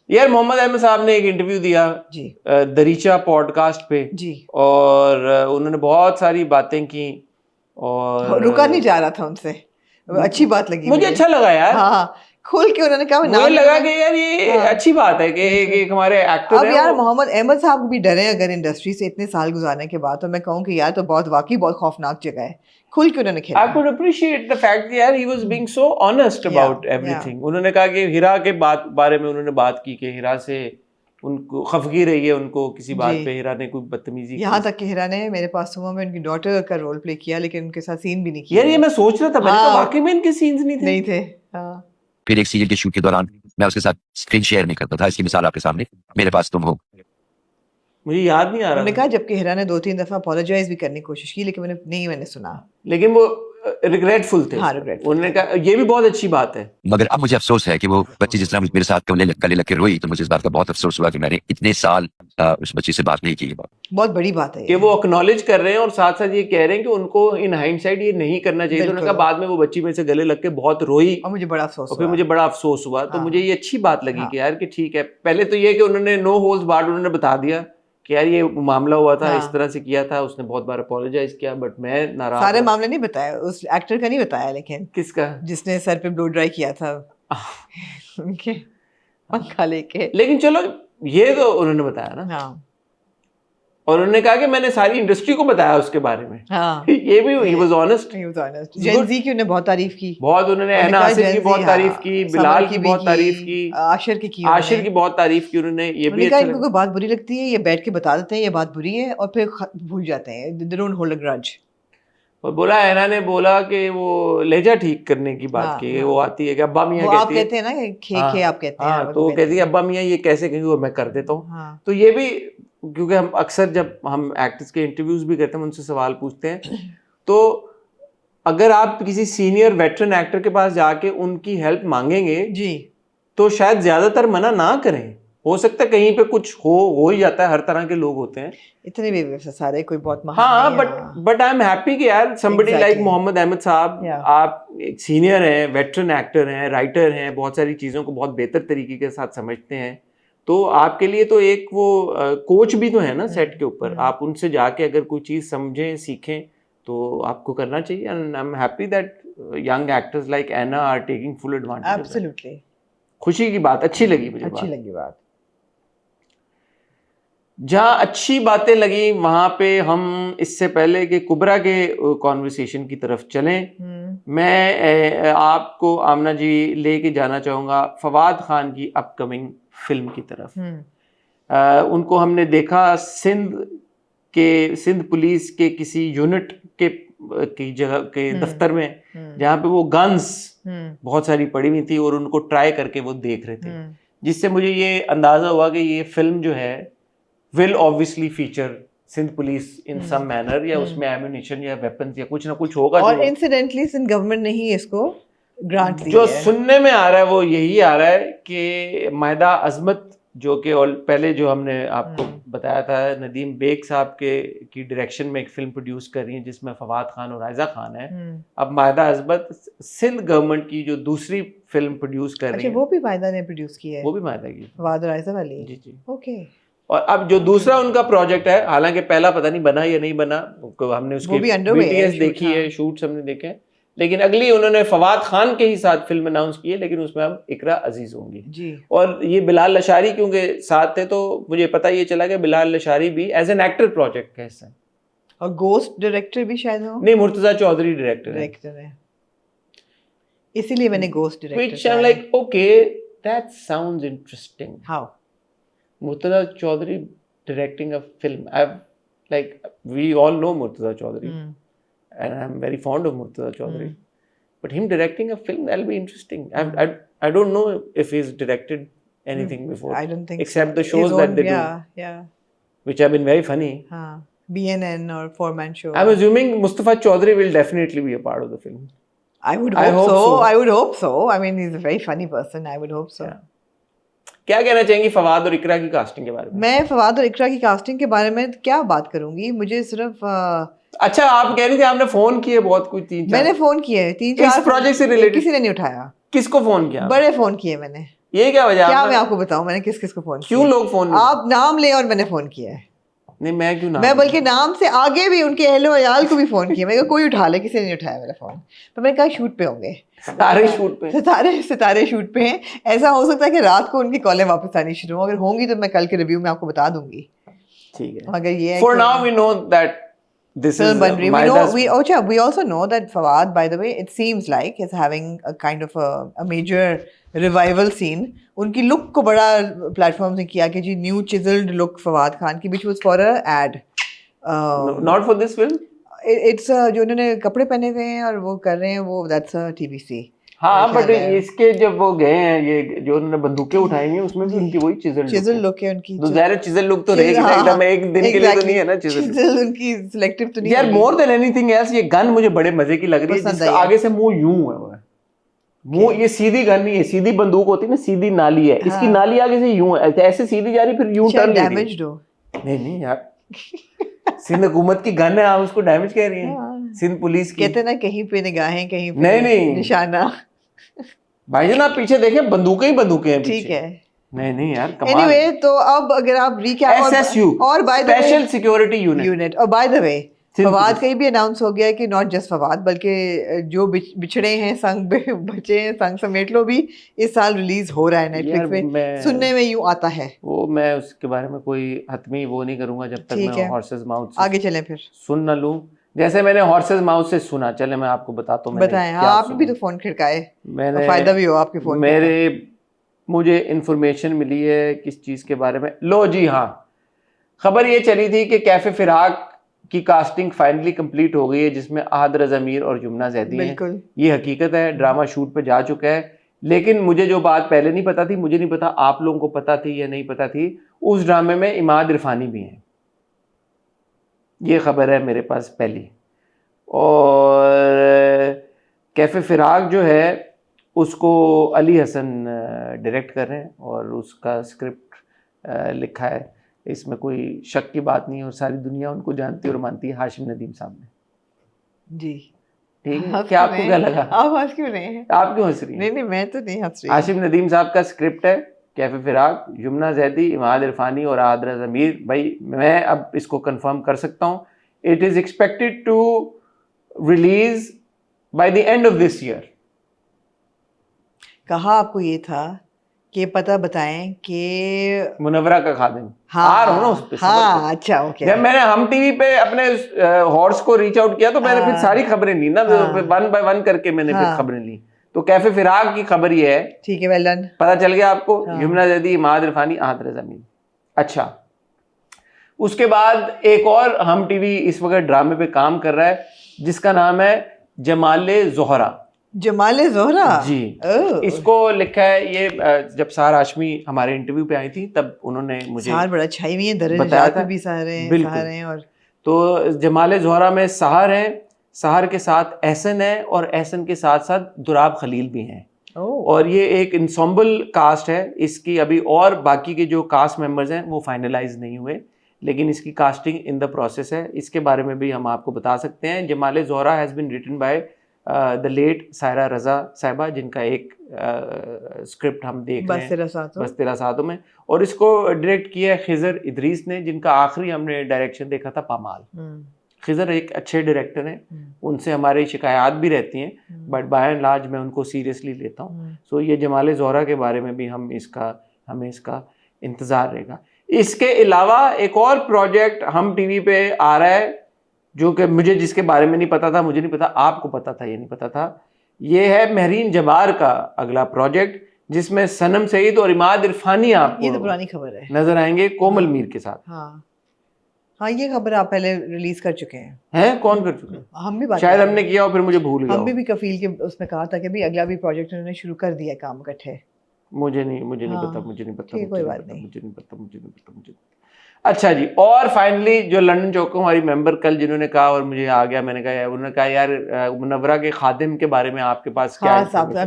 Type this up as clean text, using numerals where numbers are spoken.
यार मोहम्मद अहमद साहब ने एक इंटरव्यू दिया जी दरीचा पॉडकास्ट पे जी, और उन्होंने बहुत सारी बातें की और रुका नहीं जा रहा था उनसे, अच्छी बात लगी मुझे अच्छा लगा यार। हाँ, खोल के उन्होंने कहा, मुझे लगा कि यार ये हाँ, अच्छी बात है कि एक हमारे एक्टर अब हैं यार वो। मोहम्मद अहमद साहब भी डरे अगर इंडस्ट्री से इतने साल गुजारने के बाद, तो मैं कहूँ कि यार तो बहुत वाकई बहुत खौफनाक जगह है, खुल के उन्होंने खेला। I could appreciate the fact that यार he was being so honest about everything. उन्होंने कहा कि हिरा के बारे में उन्होंने बात की कि हिरा से उनको खफगी रही है, उनको किसी बात पे हिरा ने कोई बदतमीजी की। यहाँ तक कि हिरा ने मेरे पास सुबह में उनकी डॉटर का रोल प्ले किया, लेकिन उनके साथ सीन भी नहीं किया। यार ये मैं सोच रहा था, मैंने कहा वाकई में इनके सीन्स नहीं थे। हाँ। फिर एक सीरियल के शूट के दौरान मैं उसके साथ स्क्रीन शेयर नहीं करता था। इसकी मिसाल आपके सामने, मेरे पास तुम हो। मुझे याद नहीं आ रहा उन्होंने कहा, जबकि हिरा ने 2-3 दफा अपोलोजाइज भी करने की कोशिश की, लेकिन मैंने सुना, लेकिन वो रिग्रेटफुल थे। हाँ, regretful उन्होंने कहा ये भी बहुत अच्छी बात है। मगर अब मुझे अफसोस है कि वो बच्ची जिस तरह मेरे साथ गले लग के रोई, तो मुझे इस बात का बहुत अफसोस हुआ कि मैंने इतने साल उस बच्ची से बात नहीं की। बहुत बड़ी बात है कि वो एक्नॉलेज कर रहे हैं और साथ साथ ये कह रहे हैं कि उनको इन हाइंडसाइट ये नहीं करना चाहिए। तो उन्होंने कहा बाद में वो बच्ची में से गले लग के बहुत रोई और मुझे बड़ा अफसोस और फिर मुझे बड़ा अफसोस हुआ। तो मुझे ये अच्छी बात लगी कि यार कि ठीक है, पहले तो ये कि उन्होंने नो होल्स बार्ड उन्होंने बता दिया कि यार ये मामला हुआ था, इस तरह से किया था, उसने बहुत बार अपोलोजाइज किया, बट मैं नाराज। सारे मामले नहीं बताया, उस एक्टर का नहीं बताया, लेकिन किसका? जिसने सर पे ब्लो ड्राई किया था उनके पंखा लेके। लेकिन चलो ये तो उन्होंने बताया ना। हाँ। और उन्होंने कहा कि मैंने सारी इंडस्ट्री को बताया उसके बारे में। हाँ। ये भी ही वाज ऑनेस्ट। जेन ज़ी की उन्होंने बहुत तारीफ की, बहुत उन्होंने ऐना आसिर की बहुत तारीफ की, बिलाल की बहुत तारीफ की, आशिर की बहुत तारीफ की उन्होंने। ये भी अच्छा लगा। बात बुरी लगती है, ये बैठ के बता देते हैं ये बात बुरी है और फिर भूल जाते हैं, they don't hold a grudge. और बोला ऐना ने बोला कि वो लहजा ठीक करने की बात की, वो आती है कि अब्बा मियाँ कहती है, आप कहते हैं ना खे आप कहते हैं, हाँ, तो वो कहती है अब्बा मियाँ ये कैसे कहेंगे, वो मैं कर देता हूँ। तो ये भी, क्योंकि हम अक्सर जब हम एक्टर्स के इंटरव्यूज भी करते हैं, उनसे सवाल पूछते हैं, तो अगर आप किसी सीनियर वेटरन एक्टर के पास जाके उनकी हेल्प मांगेंगे जी, तो शायद ज्यादातर मना ना करें। हो सकता है कहीं पे कुछ हो ही जाता है, हर तरह के लोग होते हैं, इतने भी सारे कोई बहुत हाँ, बट आई एम हैप्पी कि यार somebody like मोहम्मद अहमद साहब, आप एक सीनियर हैं, वेटरन एक्टर हैं, राइटर हैं, बहुत सारी चीज़ों को बहुत बेहतर तरीके के साथ समझते हैं, तो आपके लिए तो एक वो कोच भी तो है ना सेट के ऊपर। आप उनसे जाके अगर कोई चीज़ समझें, सीखें, तो आपको करना चाहिए। And I am happy that young actors like Anna are taking full advantage. Absolutely खुशी की बात, अच्छी लगी मुझे, अच्छी लगी बात। जहाँ अच्छी बातें लगी वहां पे हम इससे पहले कि कुबरा के कॉन्वर्सेशन की तरफ चलें, मैं आपको आमना जी लेके जाना चाहूँगा फवाद खान की अपकमिंग फिल्म की तरफ। उनको हमने देखा सिंध पुलिस के किसी यूनिट की जगह के दफ्तर में, जहाँ पे वो गन्स बहुत सारी पड़ी हुई थी और उनको ट्राई करके वो देख रहे थे, जिससे मुझे ये अंदाजा हुआ कि ये फिल्म जो है will obviously feature Sindh police in some manner, या उसमें ammunition या weapons या कुछ ना कुछ होगा। और incidentally सिंध गवर्नमेंट ने ही इसको ग्रांट दी जो है। सुनने में आ रहा है वो यही आ रहा है कि मायदा अजमत, जो कि पहले जो हमने आपको बताया था नदीम बेग साहब की डायरेक्शन में एक फिल्म प्रोड्यूस कर रही है जिसमें फवाद खान और आयजा खान है। अब मायदा अजमत सिंध गवर्नमेंट की जो दूसरी फिल्म प्रोड्यूस कर रही है, वो भी मायदा ने प्रोड्यूस की है, वो भी मायदा की, फवाद और आयजा वाली। जी। ओके। और अब जो दूसरा उनका प्रोजेक्ट है, हालांकि पहला पता नहीं बना या नहीं बना, हमने उसकी BTS देखी है, शूट्स हमने देखे हैं, लेकिन अगली उन्होंने फवाद खान के ही साथ फिल्म अनाउंस की है, लेकिन उसमें अब इकरा अजीज होंगी जी। और ये बिलाल लशारी क्योंकि साथ थे, तो मुझे पता ये चला कि बिलाल लशारी भी एज एन एक्टर प्रोजेक्ट का हिस्सा है। और गोस्ट डायरेक्टर भी शायद हो, नहीं, मुर्तजा चौधरी डायरेक्टर है, इसीलिए मैंने ghost director, which I am like okay that sounds interesting. How Murtaza Chaudhary directing a film. We all know Murtaza Chaudhary, and I'm very fond of Murtaza Chaudhary. But him directing a film, that'll be interesting. I don't know if he's directed anything before. I don't think except so. the shows that they do, yeah, which have been very funny. BNN or four-man show. I'm assuming Mustafa Chaudhary will definitely be a part of the film. I would hope so. I would hope so. I mean, he's a very funny person. I would hope so. Yeah. क्या कहना चाहेंगी फवाद और इकरा की casting के बारे में? मैं फवाद और इकरा की कास्टिंग के बारे में क्या बात करूंगी, मुझे सिर्फ अच्छा, आप कह रही थी आपने फोन किए बहुत, कुछ 3-4 मैंने फोन किए 3-4 इस प्रोजेक्ट से रिलेटेड, किसी ने नहीं उठाया। किसको फोन किया? बड़े फोन किए मैंने, ये क्या वजह? क्या मैं आपको बताऊं मैंने किस किस को फोन क्यों किया? लोग फोन आप नाम ले और मैंने फोन किया है। नहीं मैं क्यों ना, मैं बल्कि नाम से आगे भी उनके अहलो अयाल को भी फोन किया, मैंने कहा कोई उठा ले, किसी ने नहीं उठाया मेरा फोन। तो मैंने कहा शूट पे होंगे, सारे शूट पे। सितारे शूट पे हैं। ऐसा हो सकता है कि रात को उनकी कॉलें वापस आनी शुरू हो, अगर होंगी तो मैं कल के रिव्यू में आपको बता दूंगी। ठीक है, मगर ये है फॉर कि now we know that this film is बन रही है। Maida's we also know that Fawad, by the way, it seems like is having a kind of a major revival scene. उनकी लुक को बड़ा प्लेटफॉर्म से किया कि जी new chiselled look Fawad Khan की, which was for a ad. not for this film. It's जो उन्होंने कपड़े पहने हुए हैं और वो कर रहे हैं वो, that's a TVC. हाँ बट इसके जब वो गए हैं, ये जो उन्होंने बंदूकें उठाई हैं उसमें भी उनकी वही चिजल लुक है उनकी। तो ज़ाहिर चिजल लुक तो रहेगी ना, एकदम एक दिन के लिए तो नहीं है ना चिजल उनकी सिलेक्टिव तो नहीं यार। मोर देन एनीथिंग एल्स ये गन मुझे बड़े मजे की लग रही है, जिसका आगे से मुंह यूं है। मुंह ये सीधी गन नहीं है, सीधी बंदूक होती है ना, सीधी नाली है, इसकी नाली आगे से यूं है, ऐसे सीधी जा रही फिर यूं टर्न ले रही है। नहीं यार सिंध हुकूमत की गन है, आप उसको डैमेज कह रही हैं? सिंध पुलिस की कहते ना कहीं पे निगाहें कहीं पे नहीं निशाना। भाईजान आप पीछे देखें, बंदूकें ही बंदूकें हैं ठीक है। नहीं यार कमाल। Anyway, तो अब अगर आप रिकैप SSU और by the special security unit, और बाय द वे फवाद का ही भी अनाउंस हो गया है कि नॉट जस्ट फवाद बल्कि जो बिछड़े हैं संग बचे हैं संग समेट लो भी इस साल रिलीज हो रहा है नेटफ्लिक्स पे। सुनने में यूं आता है, वो मैं उसके बारे में कोई हतमी वो नहीं करूंगा जब तक मैं हॉर्सेस माउथ से आगे चलें फिर सुन ना लूं। जैसे मैंने हॉर्सेस माउथ से सुना, चले मैं आपको बताता हूँ। बताएं। हाँ आपने भी तो फोन खिड़काए, मैंने फायदा भी हो आपके फोन। मुझे इंफॉर्मेशन मिली है किस चीज़ के बारे में, लो जी हाँ, खबर ये चली थी कि कैफे फिराक की कास्टिंग फाइनली कंप्लीट हो गई है, जिसमें आहद रज़ा मीर और जुमना ज़ैदी हैं। ये हकीकत है, ड्रामा शूट पे जा चुका है। लेकिन मुझे जो बात पहले नहीं पता थी, मुझे नहीं पता आप लोगों को पता थी या नहीं पता थी, उस ड्रामे में इमाद इरफानी भी हैं। ये खबर है मेरे पास पहली। और कैफे फिराक जो है उसको अली हसन डायरेक्ट कर रहे हैं और उसका स्क्रिप्ट लिखा है, इसमें कोई शक की बात नहीं है और सारी दुनिया उनको जानती है और मानती है, हाशिम नदीम साहब ने। जी ठीक है, क्या आपको क्या लगा? आप हंस क्यों रहे हैं? आप क्यों हंस रही हैं? नहीं मैं तो नहीं हंस रही। हाशिम नदीम साहब का स्क्रिप्ट है कैफे फिराक, जुमना ज़ैदी, इमाद इरफानी और आहद रज़ा मीर। भाई मैं अब इसको कंफर्म कर सकता हूँ, it is expected to release by the end of this year. कहा आपको ये था कि पता बताएं कि मुनव्वरा का खादिम आ रहा हूँ ना उस पे। हाँ अच्छा ओके। जब मैंने हम टीवी पे अपने हॉर्स को रीच आउट किया तो मैंने फिर सारी खबरें ली ना, वन बाय वन करके मैंने फिर खबरें ली। तो कैफे फिराक की खबर ये है, ठीक है, वेल डन, पता चल गया आपको। जुमना ज़ैदी, इमाद इरफानी, आहद रज़ा मीर। अच्छा, उसके बाद एक और हम टीवी इस वक्त ड्रामे पे काम कर रहा है जिसका नाम है जमाले ज़ोहरा। जमाले ज़ोहरा जी, इसको लिखा है ये जब सार हाशमी हमारे इंटरव्यू पे आई थी तब उन्होंने मुझे सार बड़ा छाई हुई है, बताया था भी सारे हैं। और तो जमाले ज़ोहरा में सहर है, सहर के साथ एहसन है और एहसन के साथ साथ दुराब खलील भी हैं। और ये एक इंसॉम्बल कास्ट है इसकी, अभी और बाकी के जो कास्ट मेंबर्स हैं वो फाइनलाइज नहीं हुए, लेकिन इसकी कास्टिंग इन द प्रोसेस है। इसके बारे में भी हम आपको बता सकते हैं। Jamale Zohra has been written by the late Saira Raza Sahiba, जिनका एक स्क्रिप्ट हम देख रहे हैं बस तेरा साथों में, और इसको डायरेक्ट किया है खिज़र इदरीस ने, जिनका आखिरी हमने डायरेक्शन देखा था पामाल। खिज़र एक अच्छे डायरेक्टर हैं, उनसे हमारी शिकायत भी रहती हैं बट बाय एंड लार्ज मैं उनको सीरियसली लेता हूँ। सो ये जमाले ज़ोहरा के बारे में भी हमें इसका इंतज़ार रहेगा। इसके अलावा एक और प्रोजेक्ट हम टीवी पे आ रहा है जो कि मुझे जिसके बारे में नहीं पता था, मुझे नहीं पता आपको पता था ये नहीं पता था, ये है महरीन जबार का अगला प्रोजेक्ट जिसमें सनम सईद और इमाद इरफानी आपको, ये तो पुरानी खबर है, नजर आएंगे कोमल मीर के साथ। हाँ ये खबर आप पहले रिलीज कर चुके हैं? कौन कर चुके हैं? हम भी बात शायद हमने किया और फिर मुझे भूल गया। हम भी कफील के उसमें कहा था कि भी अगला भी प्रोजेक्ट उन्होंने शुरू कर दिया काम इकट्ठे। मुझे नहीं पता। अच्छा जी, और फाइनली जो लंदन चौकों हमारी मेंबर कल जिन्होंने कहा और मुझे आ गया, मैंने कहा उन्होंने कहा यार मुनव्वरा के खादिम के बारे में आपके पास क्या